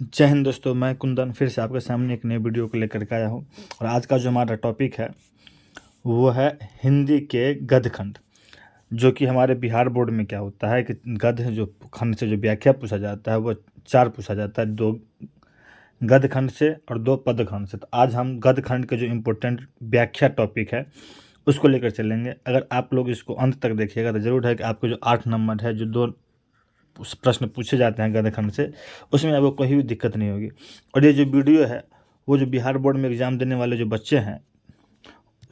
जय हिंद दोस्तों, मैं कुंदन फिर से आपके सामने एक नई वीडियो को लेकर के आया हूँ। और आज का जो हमारा टॉपिक है वो है हिंदी के गद्यखंड। जो कि हमारे बिहार बोर्ड में क्या होता है कि गद्य जो खंड से जो व्याख्या पूछा जाता है वो 4 पूछा जाता है, 2 गद्यखंड से और 2 पद्यखंड से। तो आज हम गद्यखंड के जो इम्पोर्टेंट व्याख्या टॉपिक है उसको लेकर चलेंगे। अगर आप लोग इसको अंत तक देखिएगा तो ज़रूर है कि आपको जो 8 नंबर है, जो 2 प्रश्न पूछे जाते हैं गद्यखंड से, उसमें आपको कोई भी दिक्कत नहीं होगी। और ये जो वीडियो है वो जो बिहार बोर्ड में एग्ज़ाम देने वाले जो बच्चे हैं,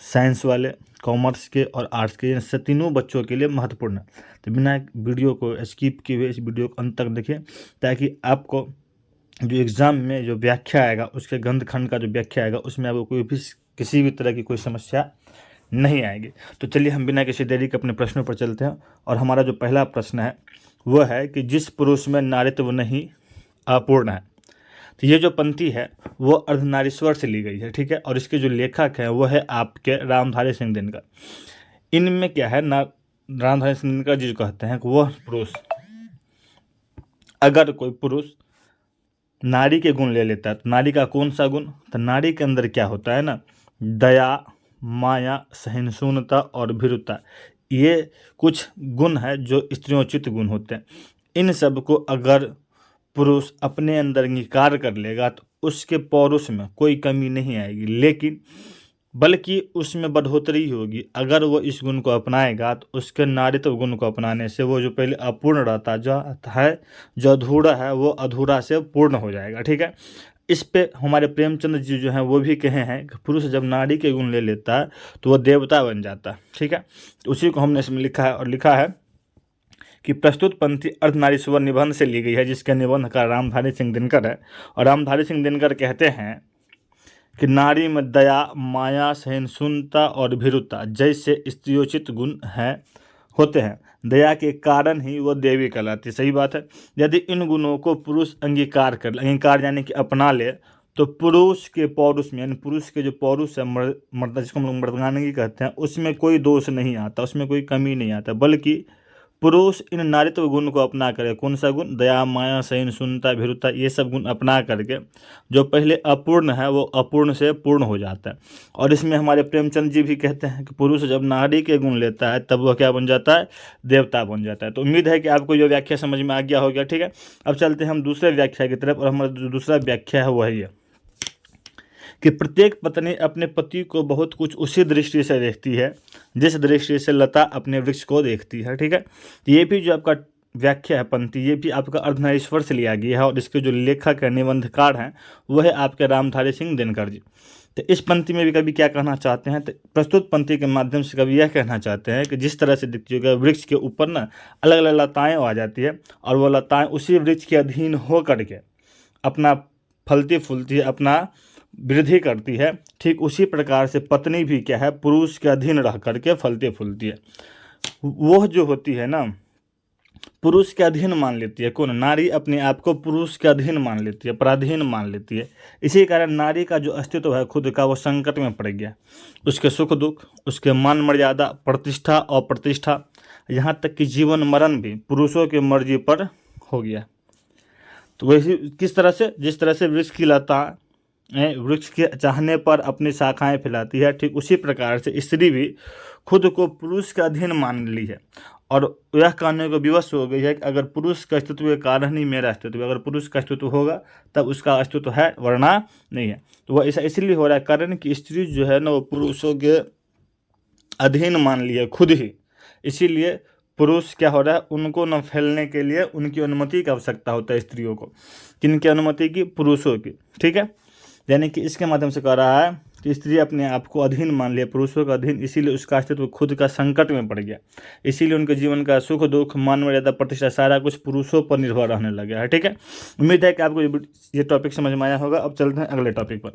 साइंस वाले, कॉमर्स के और आर्ट्स के, इन से तीनों बच्चों के लिए महत्वपूर्ण है। तो बिना वीडियो को स्किप किए हुए इस वीडियो को अंत तक देखिए, ताकि आपको जो एग्ज़ाम में जो व्याख्या आएगा, उसके गद्यखंड का जो व्याख्या आएगा, उसमें आपको कोई भी किसी भी तरह की कोई समस्या नहीं आएगी। तो चलिए हम बिना किसी देरी के अपने प्रश्नों पर चलते हैं। और हमारा जो पहला प्रश्न है वो है कि जिस पुरुष में नारीत्व नहीं अपूर्ण है। तो ये जो पंक्ति है वो अर्धनारीश्वर से ली गई है, ठीक है। और इसके जो लेखक हैं वो है आपके रामधारी सिंह दिनकर। इनमें क्या है ना, रामधारी सिंह दिनकर जी कहते हैं कि वह पुरुष, अगर कोई पुरुष नारी के गुण ले लेता है तो नारी का कौन सा गुण, तो नारी के अंदर क्या होता है ना, दया, माया, सहिष्णुता और भीरुता, ये कुछ गुण है जो स्त्रियोचित गुण होते हैं। इन सब को अगर पुरुष अपने अंदर अंगीकार कर लेगा तो उसके पौरुष में कोई कमी नहीं आएगी, लेकिन बल्कि उसमें बढ़ोतरी होगी। अगर वो इस गुण को अपनाएगा तो उसके नारीत्व गुण को अपनाने से वो जो पहले अपूर्ण रहता है, जो अधूरा है, वो अधूरा से पूर्ण हो जाएगा, ठीक है। इस पे हमारे प्रेमचंद जी जो हैं वो भी कहे हैं कि पुरुष जब नारी के गुण ले लेता है तो वो देवता बन जाता है, ठीक है। तो उसी को हमने इसमें लिखा है, और लिखा है कि प्रस्तुत पंक्ति अर्धनारीश्वर निबंध से ली गई है, जिसके निबंधकार रामधारी सिंह दिनकर है। और रामधारी सिंह दिनकर कहते हैं कि नारी में दया, माया, सहिष्णुता और भीरुता जैसे स्त्रियोचित गुण हैं होते हैं। दया के कारण ही वो देवी कहलाती है। सही बात है। यदि इन गुणों को पुरुष अंगीकार यानी कि अपना ले, तो पुरुष के पौरुष में, यानी पुरुष के जो पौरुष है, मर्द जिसको हम लोग मर्दानगी कहते हैं, उसमें कोई दोष नहीं आता, उसमें कोई कमी नहीं आता, बल्कि पुरुष इन नारीत्व गुण को अपना करे। कौन सा गुण? दया, माया, सहिष्णुता, भीरुता, ये सब गुण अपना करके जो पहले अपूर्ण है वो अपूर्ण से पूर्ण हो जाता है। और इसमें हमारे प्रेमचंद जी भी कहते हैं कि पुरुष जब नारी के गुण लेता है तब वह क्या बन जाता है? देवता बन जाता है। तो उम्मीद है कि आपको जो व्याख्या समझ में आ गया होगा, ठीक है। अब चलते हैं हम दूसरे व्याख्या की तरफ, और हमारा जो दूसरा व्याख्या है वही है कि प्रत्येक पत्नी अपने पति को बहुत कुछ उसी दृष्टि से देखती है जिस दृष्टि से लता अपने वृक्ष को देखती है, ठीक है। तो ये भी जो आपका व्याख्या है पंक्ति, ये भी आपका अर्धनारीश्वर से लिया गया है, और इसके जो लेखक है, निबंधकार हैं, वो है आपके रामधारी सिंह दिनकर जी। तो इस पंक्ति में भी कभी क्या कहना चाहते हैं, तो प्रस्तुत पंक्ति के माध्यम से कभी यह कहना चाहते हैं कि जिस तरह से देखिएगा वृक्ष के ऊपर ना अलग अलग लताएँ आ जाती है, और वो लताएँ उसी वृक्ष के अधीन हो करके अपना फलती फूलती है, अपना वृद्धि करती है, ठीक उसी प्रकार से पत्नी भी क्या है, पुरुष के अधीन रह करके फलती फूलती है। वह जो होती है ना, पुरुष के अधीन मान लेती है। कौन? नारी अपने आप को पुरुष के अधीन मान लेती है, पराधीन मान लेती है। इसी कारण नारी का जो अस्तित्व है खुद का, वो संकट में पड़ गया। उसके सुख दुख, उसके मान मर्यादा, प्रतिष्ठा और प्रतिष्ठा, यहाँ तक कि जीवन मरण भी पुरुषों की मर्जी पर हो गया। तो वैसे किस तरह से, जिस तरह से वृक्ष की लता वृक्ष के चाहने पर अपनी शाखाएं फैलाती है, ठीक उसी प्रकार से स्त्री भी खुद को पुरुष का अधीन मान ली है, और यह कहने को विवश हो गई है कि अगर पुरुष का अस्तित्व के कारण ही मेरा अस्तित्व, अगर पुरुष का अस्तित्व होगा तब उसका अस्तित्व है, वरना नहीं है। तो वह ऐसा इसलिए हो रहा है कारण कि स्त्री जो है ना वो पुरुषों के अधीन मान ली है खुद ही। इसीलिए पुरुष क्या हो रहा है, उनको न फैलने के लिए उनकी अनुमति की आवश्यकता होता है स्त्रियों को। किनकी अनुमति की? पुरुषों की, ठीक है। यानी कि इसके माध्यम से कह रहा है कि स्त्री अपने आप को अधीन मान लिया, पुरुषों का अधीन, इसीलिए उसका अस्तित्व खुद का संकट में पड़ गया। इसीलिए उनके जीवन का सुख दुख, मान मर्यादा, प्रतिष्ठा सारा कुछ पुरुषों पर निर्भर रहने लगा है, ठीक है। उम्मीद है कि आपको ये टॉपिक समझ में आया होगा। अब चलते हैं अगले टॉपिक पर।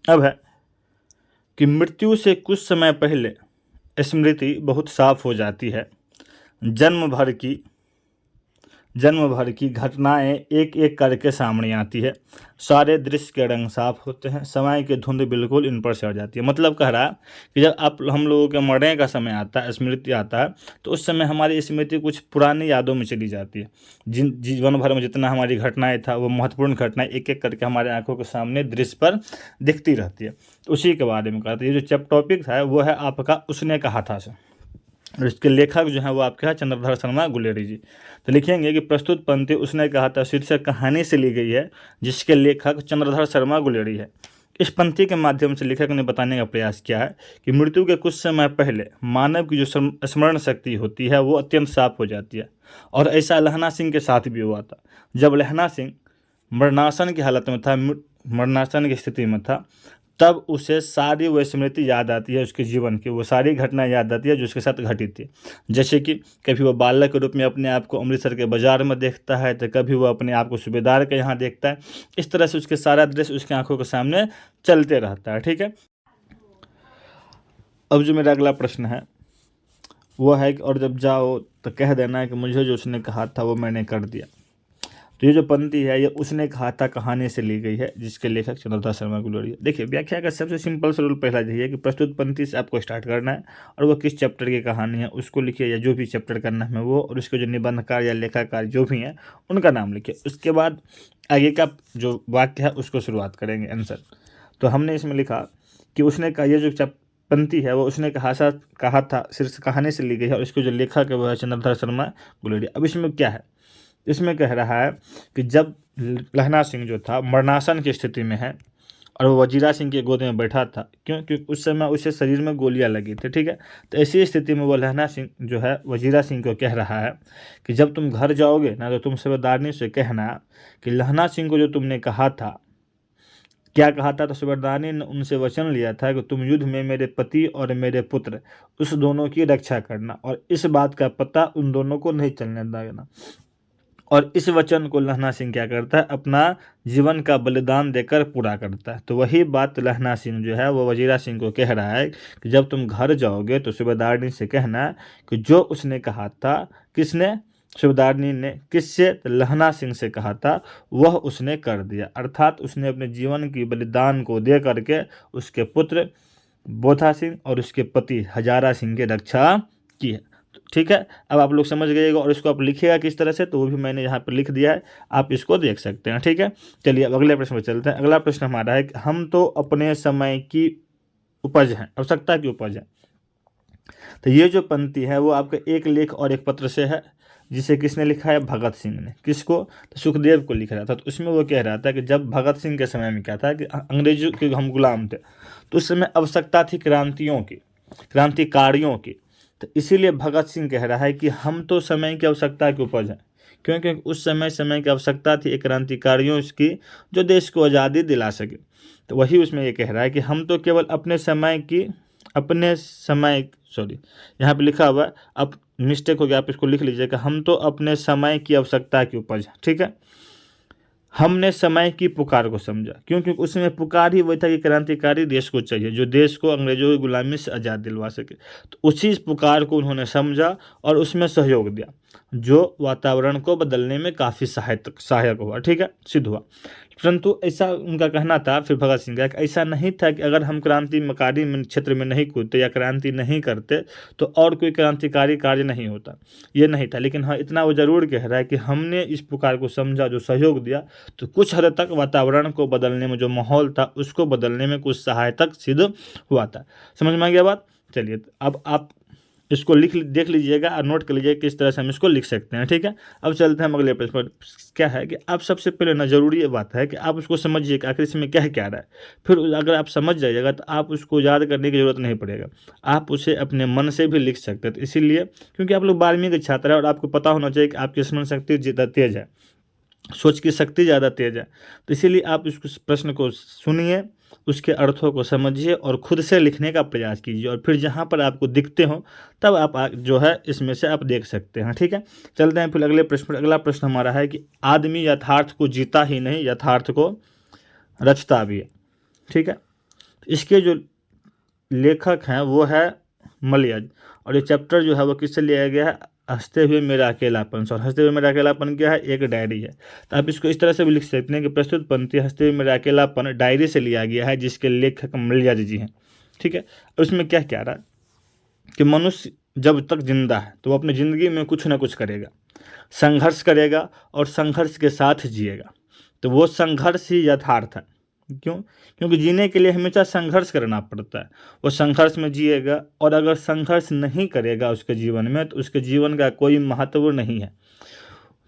अब है कि मृत्यु से कुछ समय पहले स्मृति बहुत साफ हो जाती है, जन्म भर की जन्म भर की घटनाएं एक एक करके सामने आती है, सारे दृश्य के रंग साफ होते हैं, समय की धुंध बिल्कुल इन पर चढ़ जाती है। मतलब कह रहा है कि जब आप हम लोगों के मरने का समय आता है, स्मृति आता है, तो उस समय हमारी स्मृति कुछ पुरानी यादों में चली जाती है। जिन जीवन भर में जितना हमारी घटनाएं था, वो महत्वपूर्ण घटनाएं एक एक करके हमारे आंखों के सामने दृश्य पर दिखती रहती है। तो उसी के बारे में कहते हैं। ये जो टॉपिक है वो है आपका उसने कहा था से, और इसके लेखक जो है वो आपके हैं चंद्रधर शर्मा गुलेरी जी। तो लिखेंगे कि प्रस्तुत पंक्ति उसने कहा था शीर्षक कहानी से ली गई है, जिसके लेखक चंद्रधर शर्मा गुलेरी है। इस पंक्ति के माध्यम से लेखक ने बताने का प्रयास किया है कि मृत्यु के कुछ समय पहले मानव की जो स्मरण शक्ति होती है वो अत्यंत साफ हो जाती है, और ऐसा लहना सिंह के साथ भी हुआ था। जब लहना सिंह मरणासन की हालत में था, मरणासन की स्थिति में था, तब उसे सारी वह स्मृति याद आती है, उसके जीवन की वो सारी घटना याद आती है जो उसके साथ घटित थी। जैसे कि कभी वो बालक के रूप में अपने आप को अमृतसर के बाजार में देखता है, तो कभी वो अपने आप को सूबेदार के यहाँ देखता है। इस तरह से उसके सारा दृश्य उसकी आंखों के सामने चलते रहता है। ठीक है। अब जो मेरा अगला प्रश्न है वो है कि और जब जाओ तो कह देना कि मुझे जो उसने कहा था वो मैंने कर दिया। तो ये जो पंक्ति है ये उसने कहा था कहानी से ली गई है, जिसके लेखक चंद्रधर शर्मा गुलेरी है। देखिए, व्याख्या का सबसे सिंपल सा रूल पहला यही है कि प्रस्तुत पंक्ति से आपको स्टार्ट करना है, और वो किस चैप्टर की कहानी है उसको लिखिए, या जो भी चैप्टर करना है वो, और उसके जो निबंधकार या लेखाकार जो भी हैं उनका नाम लिखिए। उसके बाद आगे का जो वाक्य है उसको शुरुआत करेंगे आंसर। तो हमने इसमें लिखा कि उसने कहा, ये जो पंक्ति है वो उसने कहा था शीर्ष कहानी से ली गई है, और इसके जो लेखक है वो है चंद्रधर शर्मा गुलेरी। अब इसमें क्या है, इसमें कह रहा है कि जब लहना सिंह जो था मरणासन की स्थिति में है और वो वजीरा सिंह की गोद में बैठा था, क्योंकि उस समय उसे शरीर में गोलियां लगी थी। ठीक है। तो ऐसी स्थिति में वो लहना सिंह जो है वजीरा सिंह को कह रहा है कि जब तुम घर जाओगे ना, तो तुम सूबेदारनी से कहना कि लहना सिंह को जो तुमने कहा था, क्या कहा था, तो सूबेदारनी ने उनसे वचन लिया था कि तुम युद्ध में मेरे पति और मेरे पुत्र उस दोनों की रक्षा करना, और इस बात का पता उन दोनों को नहीं चलने देना। और इस वचन को लहना सिंह क्या करता है, अपना जीवन का बलिदान देकर पूरा करता है। तो वही बात लहना सिंह जो है वो वजीरा सिंह को कह रहा है कि जब तुम घर जाओगे तो सूबेदारनी से कहना कि जो उसने कहा था, किसने, सूबेदारनी ने, किससे, तो लहना सिंह से कहा था, वह उसने कर दिया। अर्थात उसने अपने जीवन की बलिदान को दे करके उसके पुत्र बोधा सिंह और उसके पति हजारा सिंह की रक्षा की है। ठीक है। अब आप लोग समझ गएगा, और इसको आप लिखिएगा किस तरह से, तो वो भी मैंने यहाँ पर लिख दिया है, आप इसको देख सकते हैं। ठीक है। चलिए अब अगले प्रश्न पर चलते हैं। अगला प्रश्न हमारा है कि हम तो अपने समय की उपज हैं, आवश्यकता की उपज है। तो ये जो पंक्ति है वो आपका एक लेख और एक पत्र से है, जिसे किसने लिखा है, भगत सिंह ने। किसको, तो सुखदेव को लिख रहा था। तो उसमें वो कह रहा था कि जब भगत सिंह के समय में क्या था कि अंग्रेजों के हम गुलाम थे, तो उस समय आवश्यकता थी क्रांतियों की, क्रांतिकारियों की। तो इसीलिए भगत सिंह कह रहा है कि हम तो समय की आवश्यकता की उपज हैं, क्योंकि उस समय की आवश्यकता थी एक क्रांतिकारियों की जो देश को आज़ादी दिला सके। तो वही उसमें ये कह रहा है कि हम तो केवल यहाँ पे लिखा हुआ है, अब मिस्टेक हो गया, आप इसको लिख लीजिएगा, हम तो अपने समय की आवश्यकता की उपज है। ठीक है। हमने समय की पुकार को समझा, क्योंकि उसमें पुकार ही वही था कि क्रांतिकारी देश को चाहिए जो देश को अंग्रेजों की गुलामी से आज़ाद दिलवा सके। तो उसी पुकार को उन्होंने समझा और उसमें सहयोग दिया, जो वातावरण को बदलने में काफ़ी सहायक हुआ। ठीक है, सिद्ध हुआ। परंतु ऐसा उनका कहना था, फिर भगत सिंह का, कि ऐसा नहीं था कि अगर हम क्रांतिकारी क्षेत्र में नहीं कूदते या क्रांति नहीं करते तो और कोई क्रांतिकारी कार्य नहीं होता, ये नहीं था। लेकिन हाँ, इतना वो जरूर कह रहा है कि हमने इस पुकार को समझा, जो सहयोग दिया, तो कुछ हद तक वातावरण को बदलने में, जो माहौल था उसको बदलने में कुछ सहायक सिद्ध हुआ था। समझ में आ गया बात। चलिए अब आप इसको देख लीजिएगा और नोट कर लीजिएगा किस तरह से हम इसको लिख सकते हैं। ठीक है। अब चलते हैं हम अगले प्रश्न पर। क्या है कि आप सबसे पहले ना, जरूरी ये बात है कि आप उसको समझिए कि आखिर इसमें क्या रहा है। फिर अगर आप समझ जाइएगा तो आप उसको याद करने की जरूरत नहीं पड़ेगा, आप उसे अपने मन से भी लिख सकते हैं। तो इसीलिए, क्योंकि आप लोग 12वीं के छात्र हैं और आपको पता होना चाहिए कि आपकी स्मरण शक्ति ज़्यादा तेज है, सोच की शक्ति ज़्यादा तेज है। तो इसीलिए आप इस प्रश्न को सुनिए, उसके अर्थों को समझिए और खुद से लिखने का प्रयास कीजिए, और फिर जहाँ पर आपको दिखते हो तब आप जो है इसमें से आप देख सकते हैं। ठीक है। चलते हैं फिर अगले प्रश्न पर। अगला प्रश्न हमारा है कि आदमी यथार्थ को जीता ही नहीं, यथार्थ को रचता भी है। ठीक है। इसके जो लेखक हैं वो है मलयज, और ये चैप्टर जो है वो किससे लिया गया है, हंसते हुए मेरा अकेलापन। और हंसते हुए मेरा अकेलापन क्या है? एक डायरी है। तो आप इसको इस तरह से भी लिख सकते हैं कि प्रस्तुत पंक्ति हंसते हुए मेरा अकेलापन डायरी से लिया गया है, जिसके लेखक मलयाजी जी हैं। ठीक है, उसमें क्या कह रहा है कि मनुष्य जब तक जिंदा है तो वो अपनी ज़िंदगी में कुछ ना कुछ करेगा, संघर्ष करेगा और संघर्ष के साथ जिएगा। तो वो संघर्ष ही यथार्थ है। क्यों? क्योंकि जीने के लिए हमेशा संघर्ष करना पड़ता है। वो संघर्ष में जिएगा, और अगर संघर्ष नहीं करेगा उसके जीवन में तो उसके जीवन का कोई महत्व नहीं है।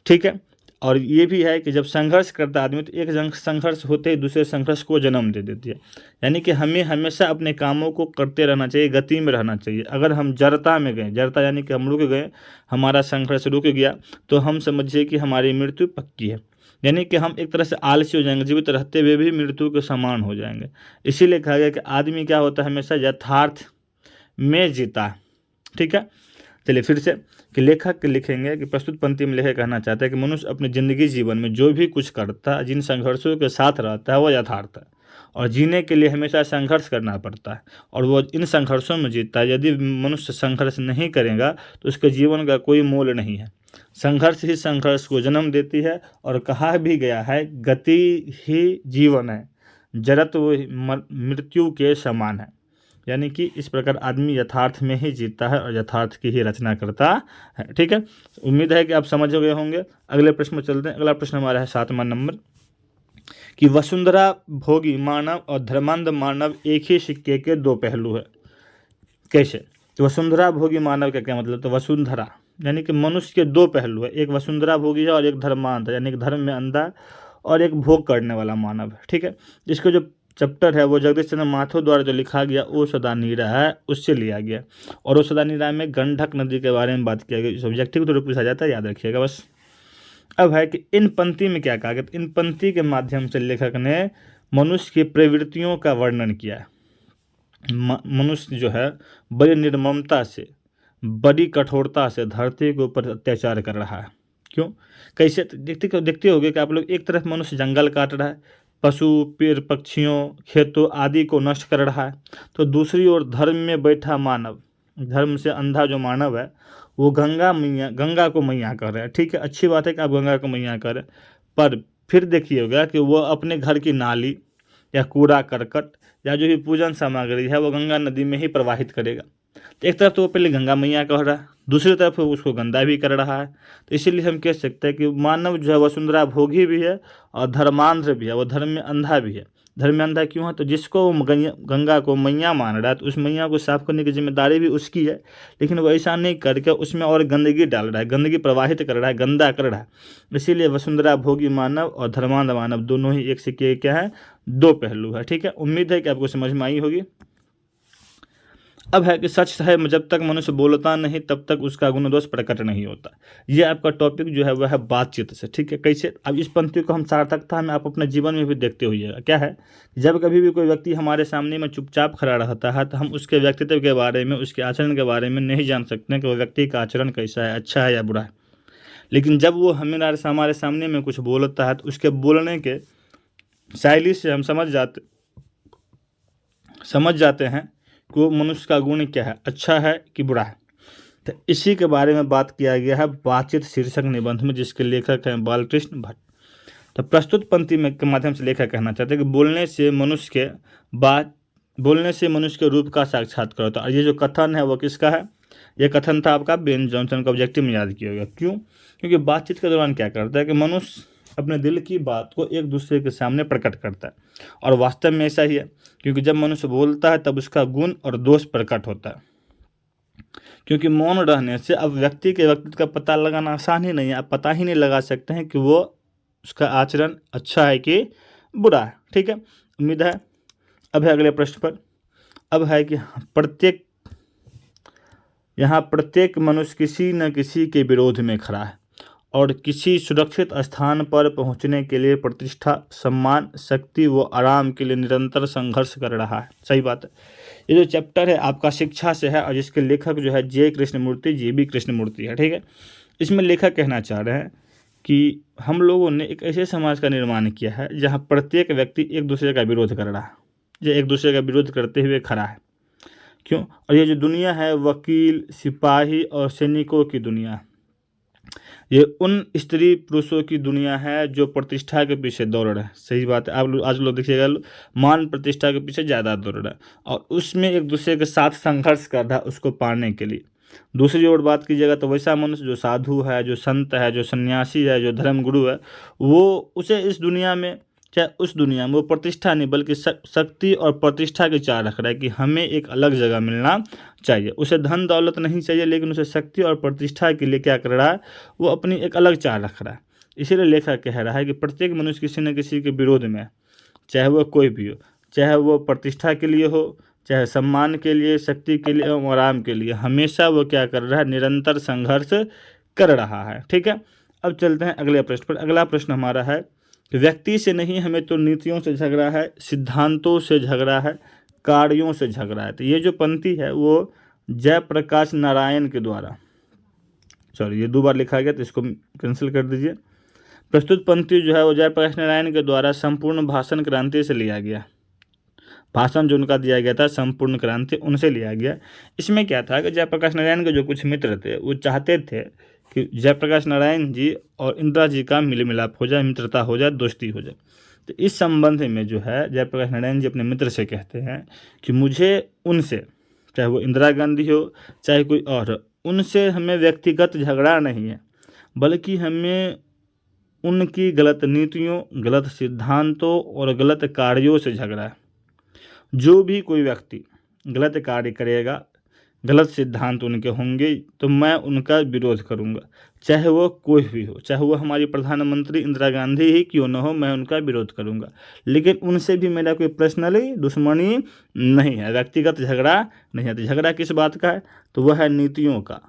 ठीक है, और ये भी है कि जब संघर्ष करता है आदमी तो एक संघर्ष होते ही दूसरे संघर्ष को जन्म दे देती है। यानी कि हमें हमेशा अपने कामों को करते रहना चाहिए, गति में रहना चाहिए। अगर हम जड़ता में गए, जड़ता यानी कि हम रुक गए, हमारा संघर्ष रुक गया, तो हम समझिए कि हमारी मृत्यु पक्की है। यानी कि हम एक तरह से आलसी हो जाएंगे, जीवित रहते हुए भी मृत्यु के समान हो जाएंगे। इसीलिए कहा गया कि आदमी क्या होता है? हमेशा यथार्थ में जीता है। ठीक है, चलिए फिर से कि लेखक लिखेंगे कि प्रस्तुत पंक्ति में लेखक कहना चाहता है कि मनुष्य अपनी ज़िंदगी जीवन में जो भी कुछ करता है, जिन संघर्षों के साथ रहता है, वो यथार्थ है और जीने के लिए हमेशा संघर्ष करना पड़ता है और वो इन संघर्षों में जीतता है। यदि मनुष्य संघर्ष नहीं करेगा तो उसके जीवन का कोई मोल नहीं है। संघर्ष ही संघर्ष को जन्म देती है, और कहा भी गया है गति ही जीवन है, जड़त्व मृत्यु के समान है। यानी कि इस प्रकार आदमी यथार्थ में ही जीतता है और यथार्थ की ही रचना करता है। ठीक है, उम्मीद है कि आप समझ गए होंगे। अगले प्रश्न में चलते हैं। अगला प्रश्न हमारा है 7वां नंबर कि वसुंधरा भोगी मानव और धर्मांध मानव एक ही सिक्के के दो पहलू है। कैसे? तो वसुंधरा भोगी मानव का क्या मतलब? तो वसुंधरा यानी कि मनुष्य के दो पहलू है, एक वसुंधरा भोगी है और एक धर्मांध, यानी कि धर्म में अंधा और एक भोग करने वाला मानव है। ठीक है, जिसको जो चैप्टर है वो जगदीश चंद्र माथुर द्वारा जो लिखा गया ओ सदानीरा है, उससे लिया गया। और ओ सदानीरा में गंडक नदी के बारे में बात किया गया। सब्जेक्टिव तो पूछा जाता है, याद रखिएगा बस। अब है कि इन पंक्ति में क्या कहा गया? इन पंक्ति के माध्यम से लेखक ने मनुष्य की प्रवृत्तियों का वर्णन किया है। मनुष्य जो है बड़ी निर्ममता से, बड़ी कठोरता से धरती के ऊपर अत्याचार कर रहा है। क्यों? कैसे? देखते होगे कि आप लोग, एक तरफ मनुष्य जंगल काट रहा है, पशु पेड़ पक्षियों खेतों आदि को नष्ट कर रहा है, तो दूसरी ओर धर्म में बैठा मानव, धर्म से अंधा जो मानव है, वो गंगा को मैया कर रहा है। ठीक है, अच्छी बात है कि आप गंगा को मैया करें, पर फिर देखिएगा कि वो अपने घर की नाली या कूड़ा करकट या जो भी पूजन सामग्री है वो गंगा नदी में ही प्रवाहित करेगा। तो एक तरफ तो वो पहले गंगा मैया कह रहा है, दूसरी तरफ वो उसको गंदा भी कर रहा है। तो इसीलिए हम कह सकते हैं कि मानव जो है वसुंधरा भोगी भी है और धर्मांध भी है, वो धर्म में अंधा भी है। धर्म में अंधा क्यों है? तो जिसको वो गंगा को मैया मान रहा है तो उस मैया को साफ करने की जिम्मेदारी भी उसकी है, लेकिन वो ऐसा नहीं करके उसमें और गंदगी डाल रहा है, गंदगी प्रवाहित कर रहा है, गंदा कर रहा है। इसीलिए वसुंधरा भोगी मानव और धर्मांध मानव दोनों ही एक सिक्के क्या है? दो पहलू है। ठीक है, उम्मीद है कि आपको समझ में आई होगी। अब है कि सच है, जब तक मनुष्य बोलता नहीं तब तक उसका गुण दोष प्रकट नहीं होता। ये आपका टॉपिक जो है वह है बातचीत से। ठीक है, कैसे? अब इस पंक्ति को हम सार्थकता में आप अपने जीवन में भी देखते होइएगा। क्या है? जब कभी भी कोई व्यक्ति हमारे सामने में चुपचाप खड़ा रहता है तो हम उसके व्यक्तित्व के बारे में, उसके आचरण के बारे में नहीं जान सकते कि वो व्यक्ति का आचरण कैसा है, अच्छा है या बुरा है। लेकिन जब वो हमारे सामने में कुछ बोलता है तो उसके बोलने के शैली से हम समझ जाते हैं कि वो मनुष्य का गुण क्या है, अच्छा है कि बुरा है। तो इसी के बारे में बात किया गया है बातचीत शीर्षक निबंध में, जिसके लेखक हैं बालकृष्ण भट्ट। तो प्रस्तुत पंक्ति में के माध्यम से लेखक कहना चाहते हैं कि बोलने से मनुष्य के रूप का साक्षात्कार होता है। और ये जो कथन है वो किसका है? ये कथन था आपका बेन जॉनसन का, ऑब्जेक्टिव में याद किया होगा। क्यों? क्योंकि बातचीत के दौरान क्या करता है कि मनुष्य अपने दिल की बात को एक दूसरे के सामने प्रकट करता है, और वास्तव में ऐसा ही है, क्योंकि जब मनुष्य बोलता है तब उसका गुण और दोष प्रकट होता है। क्योंकि मौन रहने से अब व्यक्ति के व्यक्तित्व का पता लगाना आसान ही नहीं है, आप पता ही नहीं लगा सकते हैं कि वो उसका आचरण अच्छा है कि बुरा है। ठीक है, उम्मीद है। अब है अगले प्रश्न पर। अब है कि प्रत्येक मनुष्य किसी न किसी के विरोध में खड़ा है और किसी सुरक्षित स्थान पर पहुंचने के लिए प्रतिष्ठा, सम्मान, शक्ति व आराम के लिए निरंतर संघर्ष कर रहा है। सही बात है। ये जो चैप्टर है आपका शिक्षा से है और जिसके लेखक जो है जी बी कृष्णमूर्ति है। ठीक है, इसमें लेखक कहना चाह रहे हैं कि हम लोगों ने एक ऐसे समाज का निर्माण किया है जहाँ प्रत्येक व्यक्ति एक दूसरे का विरोध कर रहा है, जो एक दूसरे का विरोध करते हुए खड़ा है। क्यों? और ये जो दुनिया है वकील, सिपाही और सैनिकों की दुनिया है। ये उन स्त्री पुरुषों की दुनिया है जो प्रतिष्ठा के पीछे दौड़ रहे हैं। सही बात है। आप लोग आज लोग देखिएगा, मान प्रतिष्ठा के पीछे ज़्यादा दौड़ रहा है और उसमें एक दूसरे के साथ संघर्ष कर रहा है उसको पाने के लिए। दूसरी ओर बात कीजिएगा तो वैसा मनुष्य जो साधु है, जो संत है, जो सन्यासी है, जो धर्मगुरु है, वो उसे इस दुनिया में चाहे उस दुनिया में वो प्रतिष्ठा नहीं बल्कि शक्ति और प्रतिष्ठा के चाह रख रहा है कि हमें एक अलग जगह मिलना चाहिए। उसे धन दौलत नहीं चाहिए, लेकिन उसे शक्ति और प्रतिष्ठा के लिए क्या कर रहा है, वो अपनी एक अलग चाह रख रहा है। इसीलिए लेखक कह रहा है कि प्रत्येक मनुष्य किसी न किसी के विरोध में है, चाहे वह कोई भी हो, चाहे वो प्रतिष्ठा के लिए हो, चाहे सम्मान के लिए, शक्ति के लिए और आराम के लिए, हमेशा वो क्या कर रहा है, निरंतर संघर्ष कर रहा है। ठीक है, अब चलते हैं अगले प्रश्न पर। अगला प्रश्न हमारा है कि व्यक्ति से नहीं, हमें तो नीतियों से झगड़ा है, सिद्धांतों से झगड़ा है, कार्यों से झगड़ा है। तो ये जो पंक्ति है वो जयप्रकाश नारायण के द्वारा, सॉरी ये 2 बार लिखा गया तो इसको कैंसिल कर दीजिए। प्रस्तुत पंक्ति जो है वो जयप्रकाश नारायण के द्वारा संपूर्ण भाषण क्रांति से लिया गया। भाषण जो उनका दिया गया था संपूर्ण क्रांति, उनसे लिया गया। इसमें क्या था कि जयप्रकाश नारायण के जो कुछ मित्र थे वो चाहते थे कि जयप्रकाश नारायण जी और इंदिरा जी का मिल मिलाप हो जाए, मित्रता हो जाए, दोस्ती हो जाए। तो इस संबंध में जो है जयप्रकाश नारायण जी अपने मित्र से कहते हैं कि मुझे उनसे, चाहे वो इंदिरा गांधी हो चाहे कोई और हो, उनसे हमें व्यक्तिगत झगड़ा नहीं है, बल्कि हमें उनकी गलत नीतियों, गलत सिद्धांतों और गलत कार्यों से झगड़ा है। जो भी कोई व्यक्ति गलत कार्य करेगा, गलत सिद्धांत उनके होंगे, तो मैं उनका विरोध करूंगा, चाहे वो कोई भी हो, चाहे वो हमारी प्रधानमंत्री इंदिरा गांधी ही क्यों न हो, मैं उनका विरोध करूंगा। लेकिन उनसे भी मेरा कोई पर्सनली दुश्मनी नहीं है, व्यक्तिगत झगड़ा नहीं है। तो झगड़ा किस बात का है, तो वह है नीतियों का,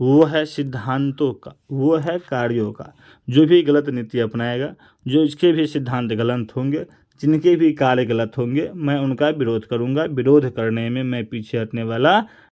वो है सिद्धांतों का, वो है कार्यों का। जो भी गलत नीति अपनाएगा, जो इसके भी सिद्धांत गलत होंगे, जिनके भी कार्य गलत होंगे, मैं उनका विरोध करूंगा। विरोध करने में मैं पीछे हटने वाला